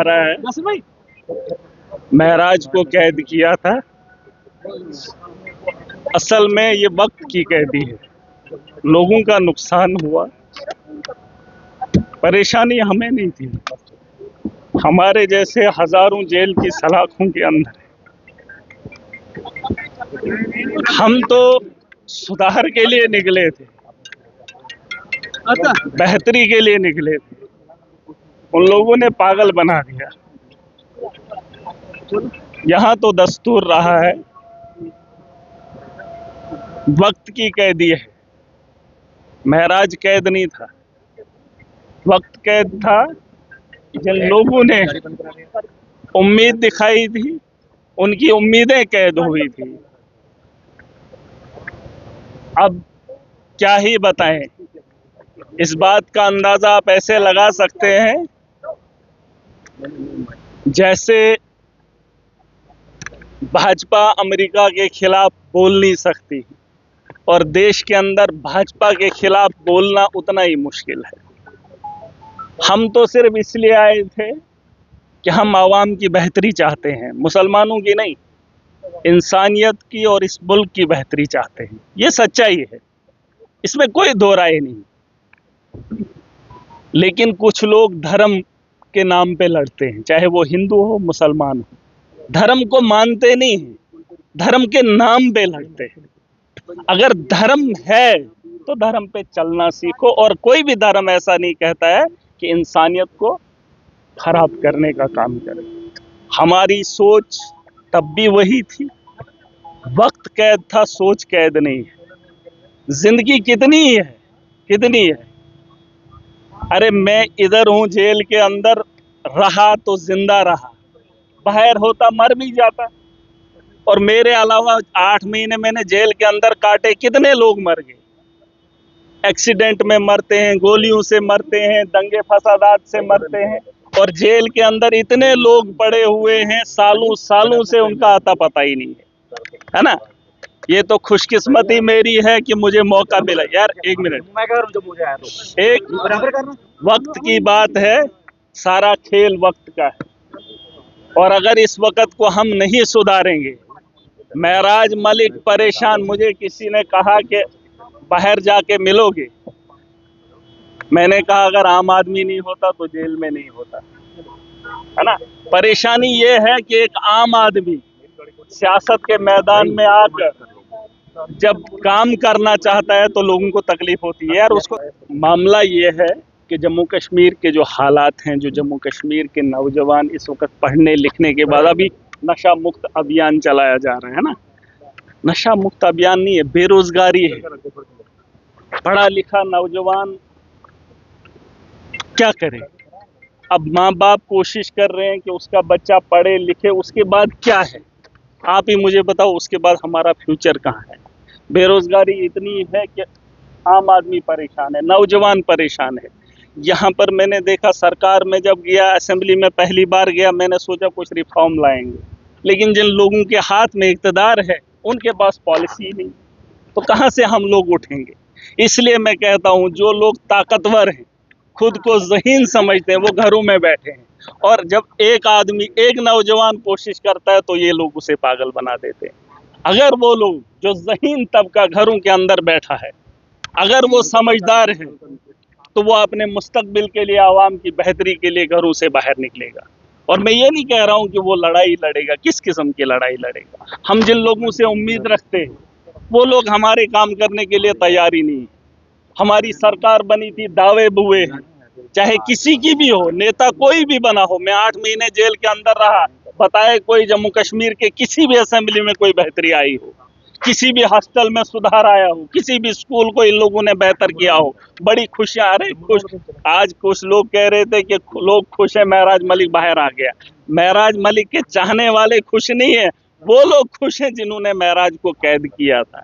रहा है, महराज को कैद किया था। असल में ये वक्त की कैदी है। लोगों का नुकसान हुआ, परेशानी हमें नहीं थी, हमारे जैसे हजारों जेल की सलाखों के अंदर है। हम तो सुधार के लिए निकले थे, बेहतरी के लिए निकले थे, उन लोगों ने पागल बना दिया। यहाँ तो दस्तूर रहा है, वक्त की कैदी है। महराज कैद नहीं था, वक्त कैद था। जिन लोगों ने उम्मीद दिखाई थी, उनकी उम्मीदें कैद हुई थी। अब क्या ही बताएं, इस बात का अंदाजा आप ऐसे लगा सकते हैं जैसे भाजपा अमेरिका के खिलाफ बोल नहीं सकती और देश के अंदर भाजपा के खिलाफ बोलना उतना ही मुश्किल है। हम तो सिर्फ इसलिए आए थे कि हम आवाम की बेहतरी चाहते हैं, मुसलमानों की नहीं, इंसानियत की और इस मुल्क की बेहतरी चाहते हैं। ये सच्चाई है, इसमें कोई दो राय नहीं। लेकिन कुछ लोग धर्म के नाम पे लड़ते हैं, चाहे वो हिंदू हो मुसलमान हो, धर्म को मानते नहीं हैं, धर्म के नाम पे लड़ते हैं। अगर धर्म है तो धर्म पे चलना सीखो, और कोई भी धर्म ऐसा नहीं कहता है कि इंसानियत को खराब करने का काम करे। हमारी सोच तब भी वही थी, वक्त कैद था, सोच कैद नहीं है। जिंदगी कितनी है, कितनी है। अरे मैं इधर हूं, जेल के अंदर रहा तो जिंदा रहा, बाहर होता मर भी जाता। और मेरे अलावा 8 महीने मैंने जेल के अंदर काटे, कितने लोग मर गए। एक्सीडेंट में मरते हैं, गोलियों से मरते हैं, दंगे फसादात से मरते हैं, और जेल के अंदर इतने लोग पड़े हुए हैं, सालों सालों से उनका आता पता ही नहीं है ना। ये तो खुशकिस्मती मेरी है कि मुझे मौका मिला। यार एक मिनट, एक वक्त की बात है, सारा खेल वक्त का है। और अगर इस वक्त को हम नहीं सुधारेंगे, महराज मलिक परेशान, मुझे किसी ने कहा कि बाहर जाके मिलोगे, मैंने कहा अगर आम आदमी नहीं होता तो जेल में नहीं होता, है ना। परेशानी ये है कि एक आम आदमी सियासत के मैदान में आकर जब काम करना चाहता है तो लोगों को तकलीफ होती है। यार उसको मामला ये है कि जम्मू कश्मीर के जो हालात हैं, जो जम्मू कश्मीर के नौजवान इस वक्त पढ़ने लिखने के बाद, अभी नशा मुक्त अभियान चलाया जा रहा है ना, नशा मुक्त अभियान नहीं है, बेरोजगारी है। पढ़ा लिखा नौजवान क्या करे। अब माँ बाप कोशिश कर रहे हैं कि उसका बच्चा पढ़े लिखे, उसके बाद क्या है आप ही मुझे बताओ, उसके बाद हमारा फ्यूचर कहाँ है। बेरोजगारी इतनी है कि आम आदमी परेशान है, नौजवान परेशान है। यहाँ पर मैंने देखा, सरकार में जब गया, असेंबली में पहली बार गया, मैंने सोचा कुछ रिफॉर्म लाएंगे, लेकिन जिन लोगों के हाथ में इक़्तिदार है उनके पास पॉलिसी नहीं, तो कहाँ से हम लोग उठेंगे। इसलिए मैं कहता हूँ, जो लोग ताकतवर हैं, खुद को ज़हीन समझते हैं, वो घरों में बैठे हैं, और जब एक आदमी, एक नौजवान कोशिश करता है तो ये लोग उसे पागल बना देते हैं। अगर वो लोग जो ज़हीन तबका घरों के अंदर बैठा है, अगर वो समझदार है, तो वो अपने मुस्तकबिल के लिए, आवाम की बेहतरी के लिए घरों से बाहर निकलेगा। और मैं ये नहीं कह रहा हूँ कि वो लड़ाई लड़ेगा, किस किस्म की लड़ाई लड़ेगा। हम जिन लोगों से उम्मीद रखते हैं वो लोग हमारे काम करने के लिए तैयार ही नहीं है। हमारी सरकार बनी थी, दावे बुए हैं, चाहे किसी की भी हो, नेता कोई भी बना हो। मैं 8 महीने जेल के अंदर रहा, बताए कोई जम्मू कश्मीर के किसी भी असेंबली में कोई बेहतरी आई हो, किसी भी हॉस्टल में सुधार आया हो, किसी भी स्कूल को इन लोगों ने बेहतर किया हो, बड़ी खुशियां। अरे खुश, आज कुछ लोग कह रहे थे कि लोग खुश है महराज मलिक बाहर आ गया। महराज मलिक के चाहने वाले खुश नहीं है, वो लोग खुश हैं जिन्होंने महराज को कैद किया था।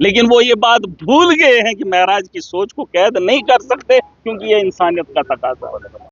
लेकिन वो ये बात भूल गए हैं कि महराज की सोच को कैद नहीं कर सकते, क्योंकि ये इंसानियत का तकाजा है।